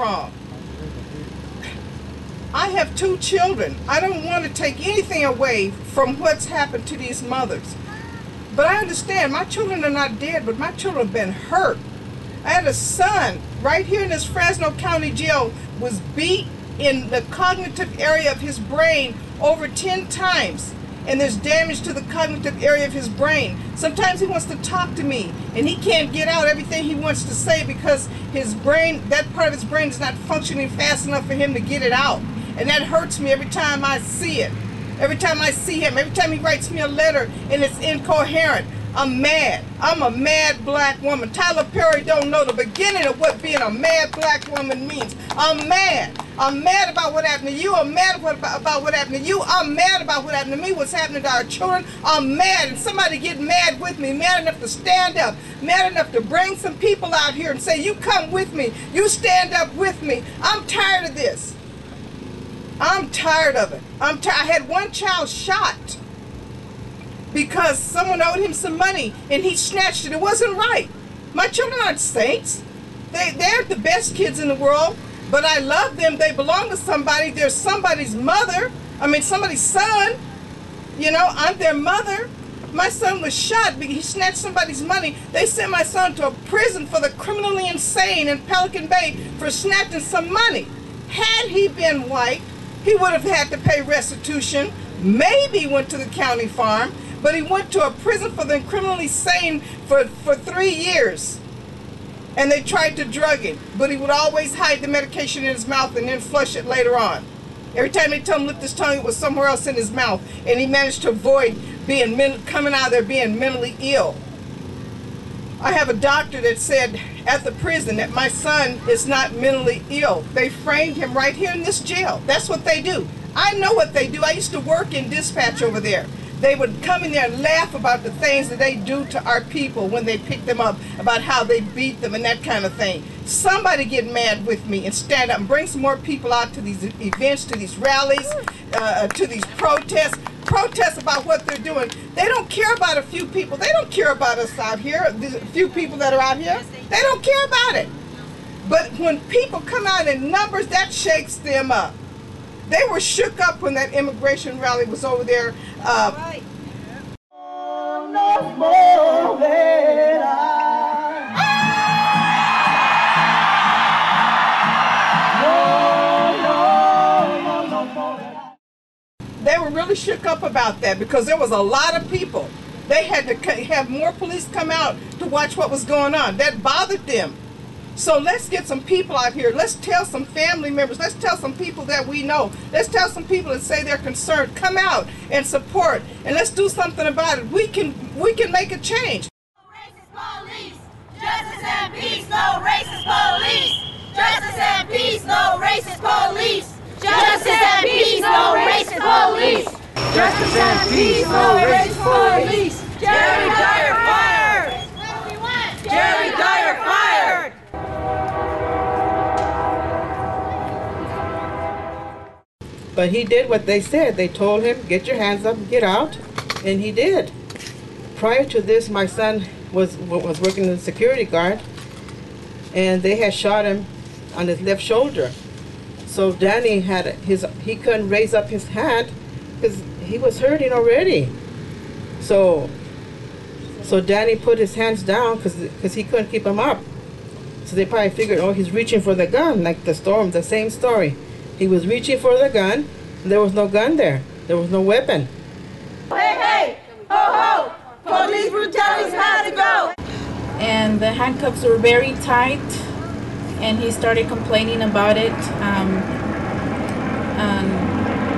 wrong. I have 2 children. I don't want to take anything away from what's happened to these mothers. But I understand my children are not dead, but my children have been hurt. I had a son right here in this Fresno County jail, was beat in the cognitive area of his brain over 10 times. And there's damage to the cognitive area of his brain. Sometimes he wants to talk to me and he can't get out everything he wants to say because his brain, that part of his brain is not functioning fast enough for him to get it out. And that hurts me every time I see it. Every time I see him, every time he writes me a letter and it's incoherent, I'm mad. I'm a mad black woman. Tyler Perry don't know the beginning of what being a mad black woman means. I'm mad. I'm mad about what happened to you. I'm mad about what happened to you. I'm mad about what happened to me, what's happening to our children. I'm mad, and somebody get mad with me, mad enough to stand up, mad enough to bring some people out here and say, you come with me, you stand up with me. I'm tired of this. I'm tired of it. I had one child shot because someone owed him some money and he snatched it. It wasn't right. My children aren't saints. They're the best kids in the world, but I love them. They belong to somebody. They're somebody's mother. I mean, somebody's son. You know, I'm their mother. My son was shot because he snatched somebody's money. They sent my son to a prison for the criminally insane in Pelican Bay for snatching some money. Had he been white, he would have had to pay restitution. Maybe went to the county farm, but he went to a prison for the criminally insane for 3 years. And they tried to drug him, but he would always hide the medication in his mouth and then flush it later on. Every time they told him to lift his tongue, it was somewhere else in his mouth, and he managed to avoid coming out of there being mentally ill. I have a doctor that said at the prison that my son is not mentally ill. They framed him right here in this jail. That's what they do. I know what they do. I used to work in dispatch over there. They would come in there and laugh about the things that they do to our people when they pick them up, about how they beat them and that kind of thing. Somebody get mad with me and stand up and bring some more people out to these events, to these rallies, to these protests. Protest about what they're doing. They don't care about a few people. They don't care about us out here, the few people that are out here. They don't care about it. But when people come out in numbers, that shakes them up. They were shook up when that immigration rally was over there. They were really shook up about that because there was a lot of people. They had to have more police come out to watch what was going on. That bothered them. So let's get some people out here. Let's tell some family members. Let's tell some people that we know. Let's tell some people that say they're concerned. Come out and support, and let's do something about it. We can make a change. No racist police. Justice and peace. No racist police. Justice and peace. No racist police. Justice and peace. No racist police. Justice and peace. No racist police. Jerry Dyer fired. Jerry Dyer fired. But he did what they said. They told him, get your hands up, get out, and he did. Prior to this, my son was working as a security guard, and they had shot him on his left shoulder. So Danny he couldn't raise up his hand because he was hurting already. So Danny put his hands down because he couldn't keep them up. So they probably figured, oh, he's reaching for the gun, like the same story. He was reaching for the gun. There was no gun there. There was no weapon. Hey, hey, ho, ho, police brutality's had to go. And the handcuffs were very tight, and he started complaining about it,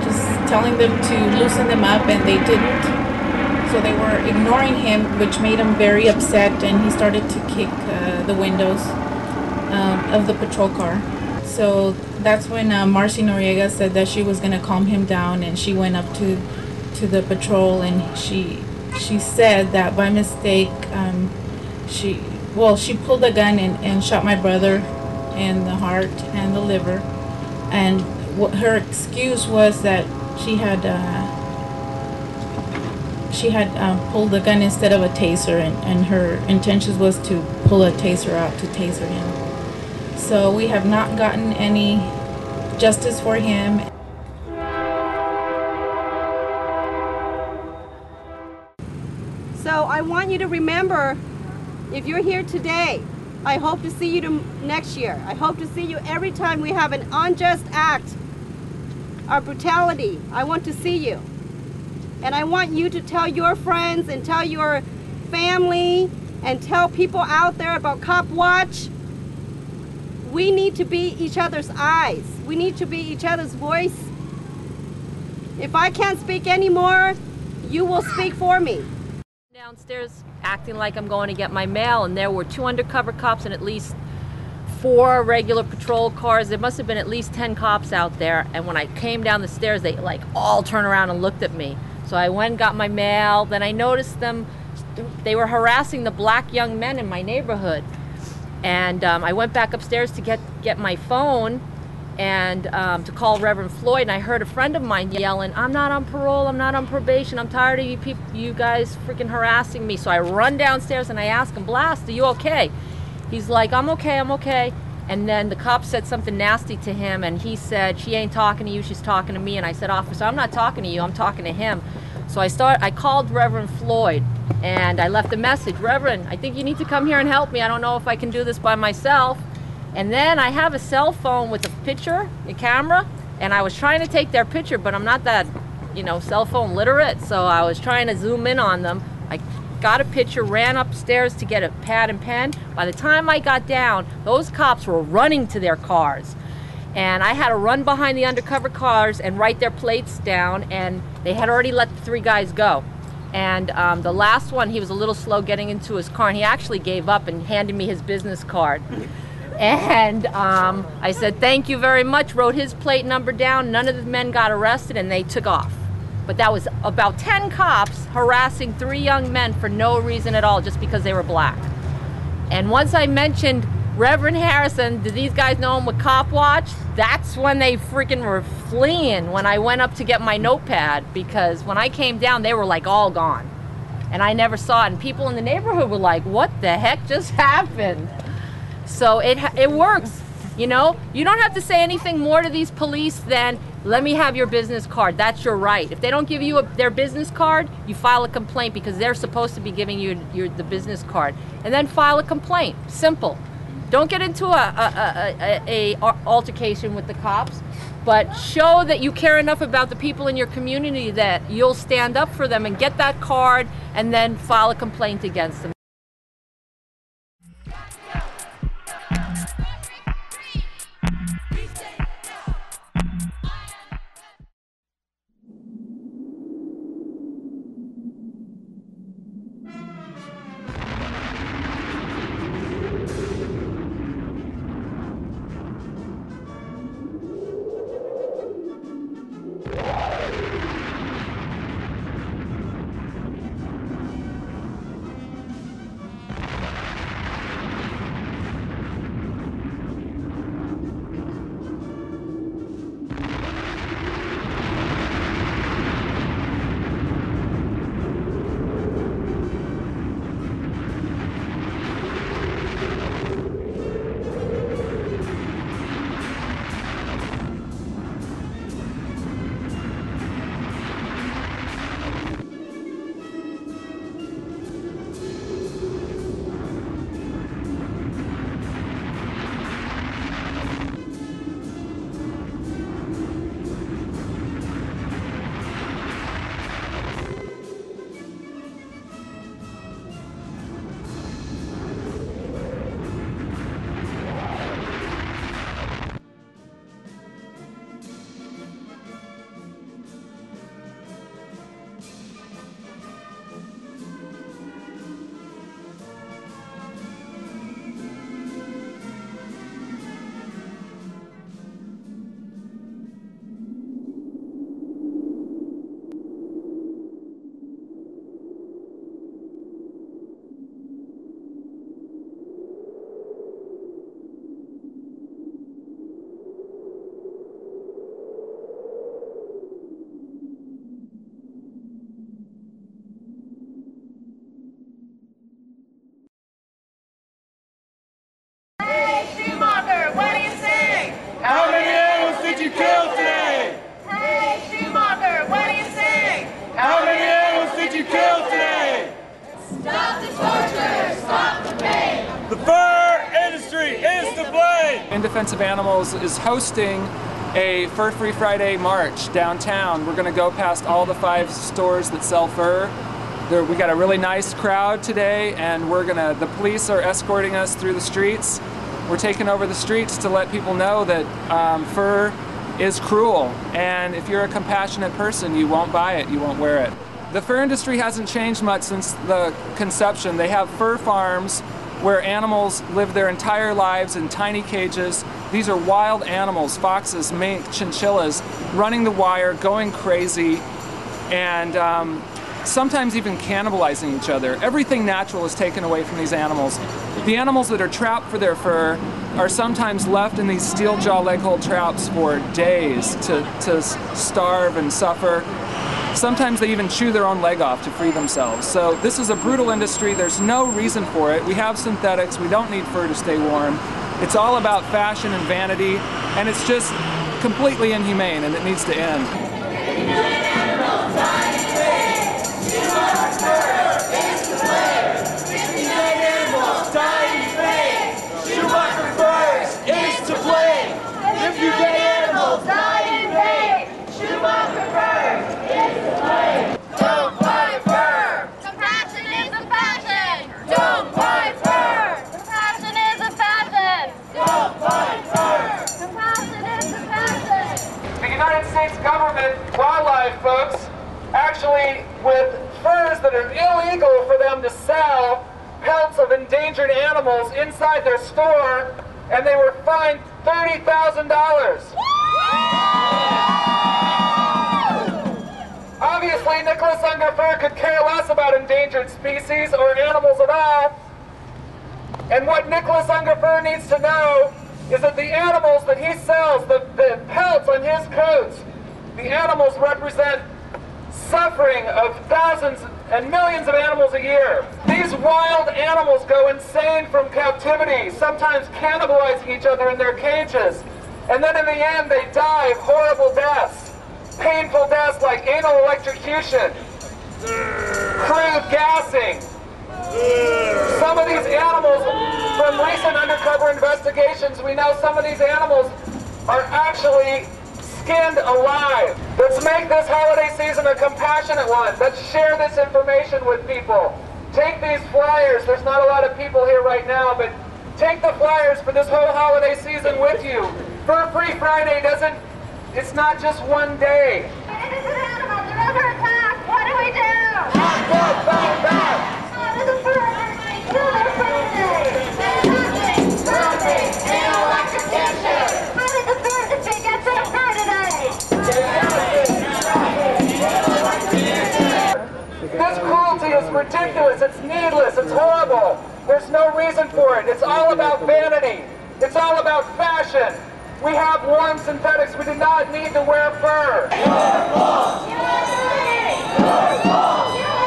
just telling them to loosen them up, and they didn't. So they were ignoring him, which made him very upset, and he started to kick the windows of the patrol car. So that's when Marcy Noriega said that she was going to calm him down, and she went up to the patrol, and she said that by mistake she pulled a gun and shot my brother in the heart and the liver, and her excuse was that she had pulled the gun instead of a taser, and her intentions was to pull a taser out to taser him. So we have not gotten any justice for him. So I want you to remember, if you're here today, I hope to see you next year. I hope to see you every time we have an unjust act or brutality. I want to see you. And I want you to tell your friends and tell your family and tell people out there about Cop Watch. We need to be each other's eyes. We need to be each other's voice. If I can't speak anymore, you will speak for me. Downstairs acting like I'm going to get my mail, and there were 2 undercover cops and at least 4 regular patrol cars. There must have been at least 10 cops out there, and when I came down the stairs, they like all turned around and looked at me. So I went and got my mail. Then I noticed them, they were harassing the black young men in my neighborhood. And I went back upstairs to get my phone and to call Reverend Floyd, and I heard a friend of mine yelling, "I'm not on parole, I'm not on probation, I'm tired of you guys freaking harassing me." So I run downstairs and I ask him, "Blast, are you okay?" He's like, "I'm okay, I'm okay." And then the cop said something nasty to him, and he said, "She ain't talking to you, she's talking to me." And I said, "Officer, I'm not talking to you, I'm talking to him." So I called Reverend Floyd, and I left a message, "Reverend, I think you need to come here and help me. I don't know if I can do this by myself." And then I have a cell phone with a picture, a camera, and I was trying to take their picture, but I'm not that, cell phone literate, so I was trying to zoom in on them. I got a picture, ran upstairs to get a pad and pen. By the time I got down, those cops were running to their cars. And I had to run behind the undercover cars and write their plates down, and they had already let the 3 guys go. And the last one, he was a little slow getting into his car, and he actually gave up and handed me his business card. And I said, "Thank you very much," wrote his plate number down. None of the men got arrested, and they took off. But that was about 10 cops harassing 3 young men for no reason at all, just because they were black. And once I mentioned Reverend Harrison, do these guys know him with Cop Watch? That's when they freaking were fleeing when I went up to get my notepad, because when I came down, they were like all gone. And I never saw it. And people in the neighborhood were like, "What the heck just happened?" So it works, You don't have to say anything more to these police than, "Let me have your business card." That's your right. If they don't give you their business card, you file a complaint, because they're supposed to be giving you the business card. And then file a complaint. Simple. Don't get into a altercation with the cops, but show that you care enough about the people in your community that you'll stand up for them and get that card, and then file a complaint against them. kill today? Hey, Schumacher, what do you say? How many animals did you kill today? Stop the torture, stop the pain. The fur industry is to blame. In Defense of Animals is hosting a Fur Free Friday march downtown. We're going to go past all the 5 stores that sell fur. We got a really nice crowd today, and the police are escorting us through the streets. We're taking over the streets to let people know that fur is cruel, and if you're a compassionate person, you won't buy it, you won't wear it. The fur industry hasn't changed much since the conception. They have fur farms where animals live their entire lives in tiny cages. These are wild animals, foxes, mink, chinchillas, running the wire, going crazy, and sometimes even cannibalizing each other. Everything natural is taken away from these animals. The animals that are trapped for their fur are sometimes left in these steel jaw leg hold traps for days to starve and suffer. Sometimes they even chew their own leg off to free themselves. So this is a brutal industry. There's no reason for it. We have synthetics. We don't need fur to stay warm. It's all about fashion and vanity, and it's just completely inhumane, and it needs to end. If you get animals dying in vain, Schumacher fur is to blame. Don't buy fur. Compassion is a fashion. Don't buy fur. Compassion is a fashion. Don't buy fur. Compassion is a fashion. The United States government, wildlife folks, actually with furs that are illegal for them to sell, pelts of endangered animals inside their store, and they were fined $30,000. Obviously, Nicholas Unger Fur could care less about endangered species or animals at all. And what Nicholas Unger Fur needs to know is that the animals that he sells, the pelts on his coats, the animals represent suffering of thousands and millions of animals a year. These wild animals go insane from captivity, sometimes cannibalizing each other in their cages. And then in the end, they die horrible deaths. Painful deaths like anal electrocution, crude gassing. Some of these animals, from recent undercover investigations, we know some of these animals are actually skinned alive. Let's make this holiday season a compassionate one. Let's share this information with people. Take these flyers. There's not a lot of people here right now, but take the flyers for this whole holiday season with you. Fur Free Friday it's not just one day. Innocent animals are under attack. What do we do? How does the fur industry kill their fur today? Nothing. Animal electrocution. How did the fur industry get their fur today? This cruelty is ridiculous. It's needless. It's horrible. There's no reason for it. It's all about vanity. It's all about fashion. We have warm synthetics. We do not need to wear fur. Your fault. Your fault. Your fault.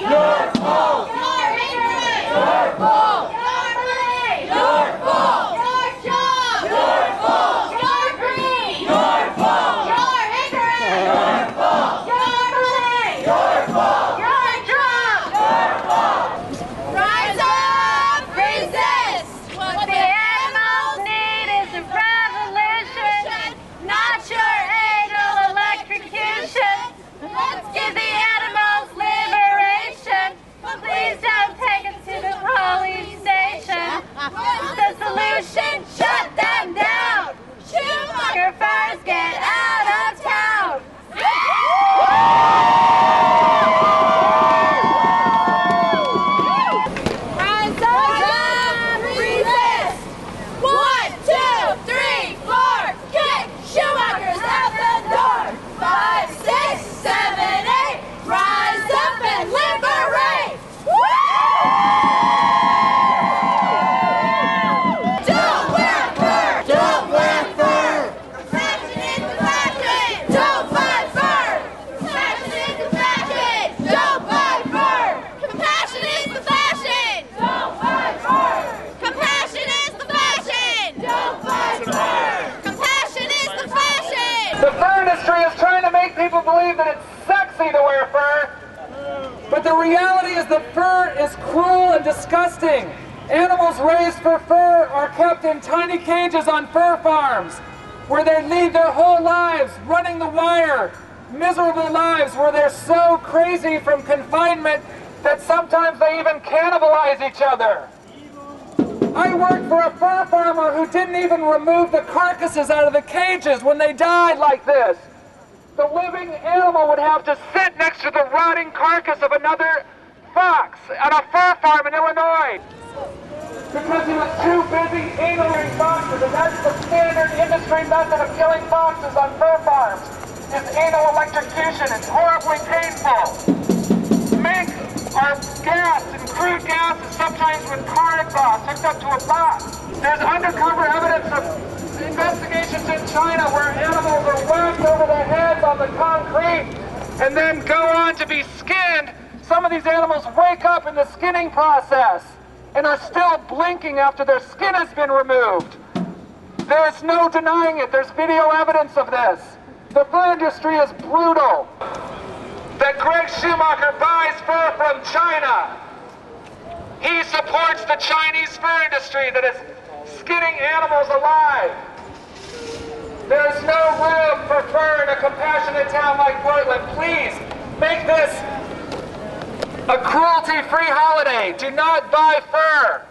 Your fault. Your ignorance. Your fault. Your money. Your fault. Your job. Your fault. Your greed. Your fault. Your ignorance. Your fault. Your money. Your fault. Your job. Your fault. Rise up, resist. What the animals need is a revolution. people believe that it's sexy to wear fur. But the reality is that fur is cruel and disgusting. Animals raised for fur are kept in tiny cages on fur farms, where they lead their whole lives running the wire, miserable lives where they're so crazy from confinement that sometimes they even cannibalize each other. I worked for a fur farmer who didn't even remove the carcasses out of the cages when they died like this. The living animal would have to sit next to the rotting carcass of another fox at a fur farm in Illinois because he was too busy anal-ing foxes, and that's the standard industry method of killing foxes on fur farms, is anal electrocution. It's horribly painful. Mink are gassed in crude gases, sometimes with car exhaust hooked up to a box. There's undercover evidence of investigations in China where animals are whacked over their heads on the concrete and then go on to be skinned. Some of these animals wake up in the skinning process and are still blinking after their skin has been removed. There's no denying it. There's video evidence of this. The fur industry is brutal. That Greg Schumacher buys fur from China. He supports the Chinese fur industry that is skinning animals alive. There's no room for fur in a compassionate town like Portland. Please make this a cruelty-free holiday. Do not buy fur.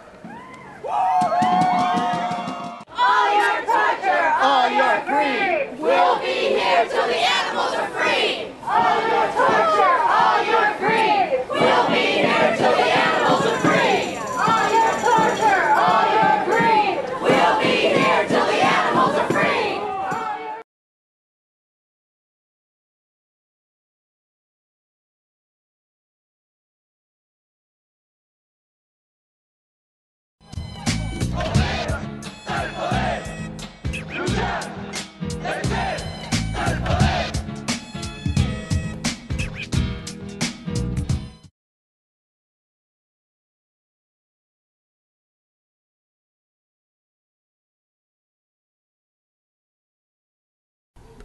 All your torture, all your greed, we'll be here till the animals are free. All your torture, all your greed, we'll be here till the animals are free. All your torture, all your greed, we'll be here till the animals are free.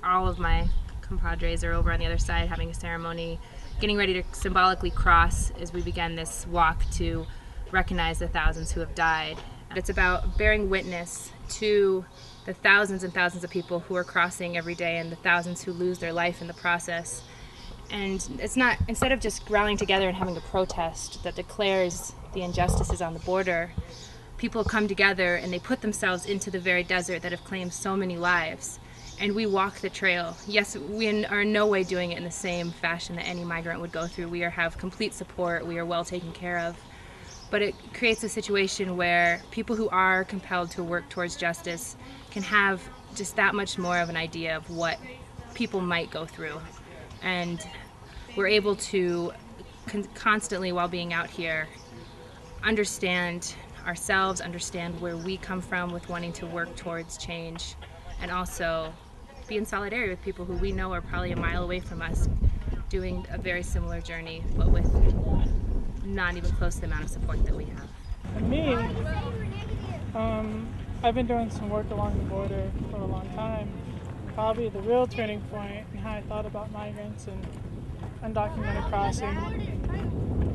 All of my compadres are over on the other side having a ceremony, getting ready to symbolically cross as we begin this walk to recognize the thousands who have died. It's about bearing witness to the thousands and thousands of people who are crossing every day and the thousands who lose their life in the process. And it's not, instead of just rallying together and having a protest that declares the injustices on the border, people come together and they put themselves into the very desert that have claimed so many lives. And we walk the trail. Yes, we are in no way doing it in the same fashion that any migrant would go through. We have complete support, we are well taken care of. But it creates a situation where people who are compelled to work towards justice can have just that much more of an idea of what people might go through. And we're able to constantly, while being out here, understand ourselves, understand where we come from with wanting to work towards change, and also be in solidarity with people who we know are probably a mile away from us doing a very similar journey, but with not even close to the amount of support that we have. For me, I've been doing some work along the border for a long time. Probably the real turning point in how I thought about migrants and undocumented crossing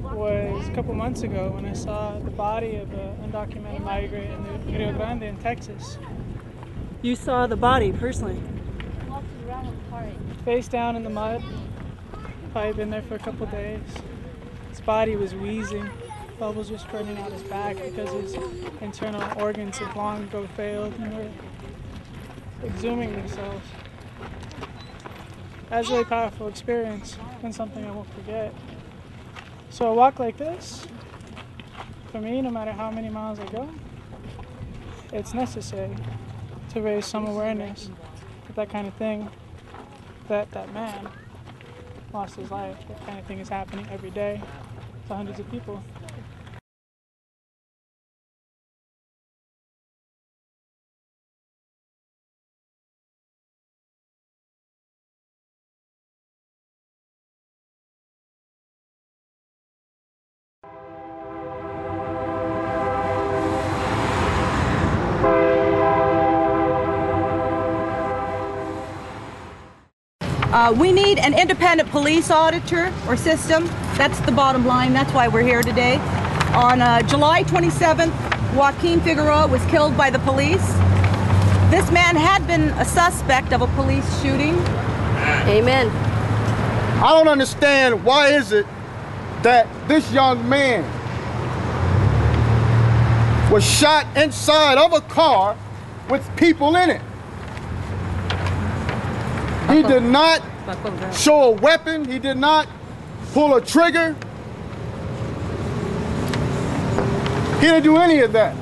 was a couple months ago when I saw the body of an undocumented migrant in the Rio Grande in Texas. You saw the body personally? Face down in the mud. Probably been there for a couple days. His body was wheezing. Bubbles were spurting out his back because his internal organs had long ago failed and were exhuming themselves. That was a really powerful experience and something I won't forget. So a walk like this, for me, no matter how many miles I go, it's necessary to raise some awareness that kind of thing, that man lost his life. That kind of thing is happening every day to hundreds of people. We need an independent police auditor or system. That's the bottom line. That's why we're here today. On July 27th, Joaquin Figueroa was killed by the police. This man had been a suspect of a police shooting. Amen. I don't understand why is it that this young man was shot inside of a car with people in it. He did not show a weapon. He did not pull a trigger. He didn't do any of that.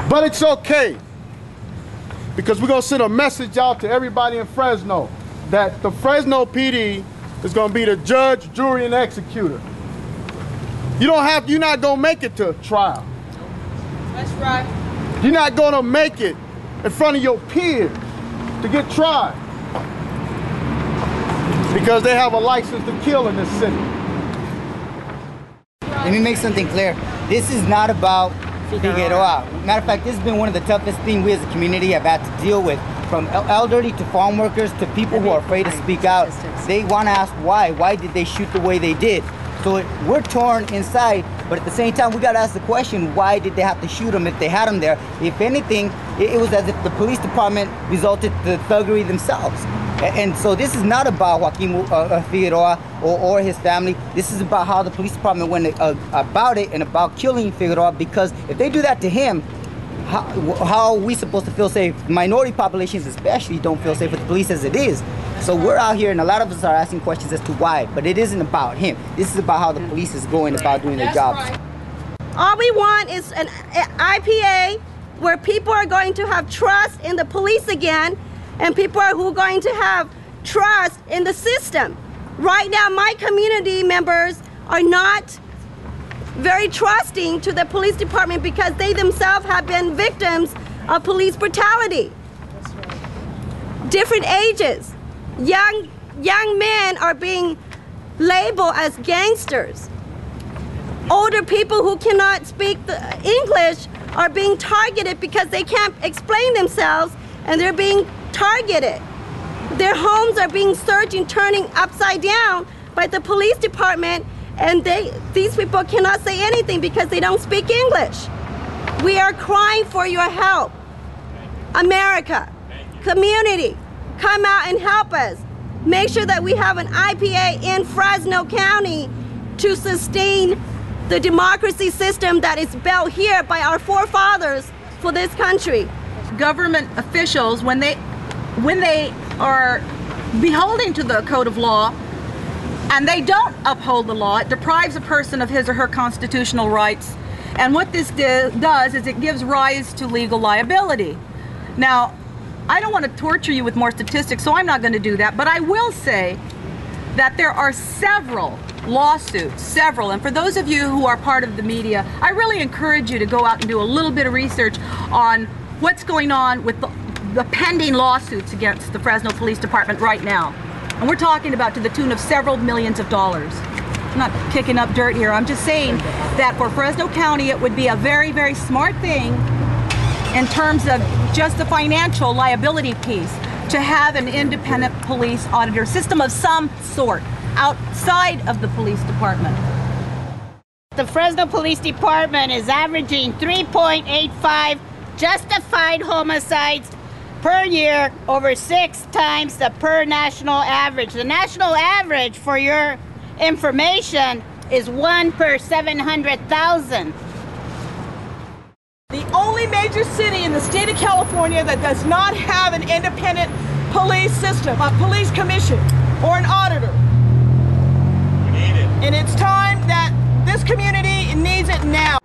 But it's okay, because we're gonna send a message out to everybody in Fresno that the Fresno PD is gonna be the judge, jury, and executor. You're not gonna make it to trial. That's right. You're not gonna make it in front of your peers to get tried, because they have a license to kill in this city. Let me make something clear. This is not about Figueroa. Matter of fact, this has been one of the toughest things we as a community have had to deal with. From elderly to farm workers to people who are afraid to speak out. They want to ask why. Why did they shoot the way they did? So we're torn inside, but at the same time, we got to ask the question, why did they have to shoot him if they had him there? If anything, it was as if the police department resulted to thuggery themselves. And so this is not about Joaquin Figueroa or his family. This is about how the police department went about it and about killing Figueroa, because if they do that to him, how are we supposed to feel safe? Minority populations especially don't feel safe with the police as it is. So we're out here and a lot of us are asking questions as to why, but it isn't about him. This is about how the police is going about doing their jobs. Right. All we want is an IPA where people are going to have trust in the police again, and people who are going to have trust in the system. Right now, my community members are not very trusting to the police department because they themselves have been victims of police brutality. That's right. Different ages. Young men are being labeled as gangsters. Older people who cannot speak the English are being targeted because they can't explain themselves, and they're being targeted. Their homes are being searched and turning upside down by the police department, and these people cannot say anything because they don't speak English. We are crying for your help. America, community, come out and help us. Make sure that we have an IPA in Fresno County to sustain the democracy system that is built here by our forefathers for this country. Government officials, when they are beholden to the code of law and they don't uphold the law, it deprives a person of his or her constitutional rights. And what this does is it gives rise to legal liability. Now, I don't want to torture you with more statistics, so I'm not going to do that, but I will say that there are several lawsuits, and for those of you who are part of the media, I really encourage you to go out and do a little bit of research on what's going on with the pending lawsuits against the Fresno Police Department right now. And we're talking about to the tune of several millions of dollars. I'm not kicking up dirt here. I'm just saying that for Fresno County, it would be a very, very smart thing in terms of just the financial liability piece to have an independent police auditor system of some sort outside of the police department. The Fresno Police Department is averaging 3.85 justified homicides per year, over 6 times the per national average. The national average, for your information, is 1 per 700,000. The only major city in the state of California that does not have an independent police system, a police commission, or an auditor. We need it. And it's time that this community needs it now.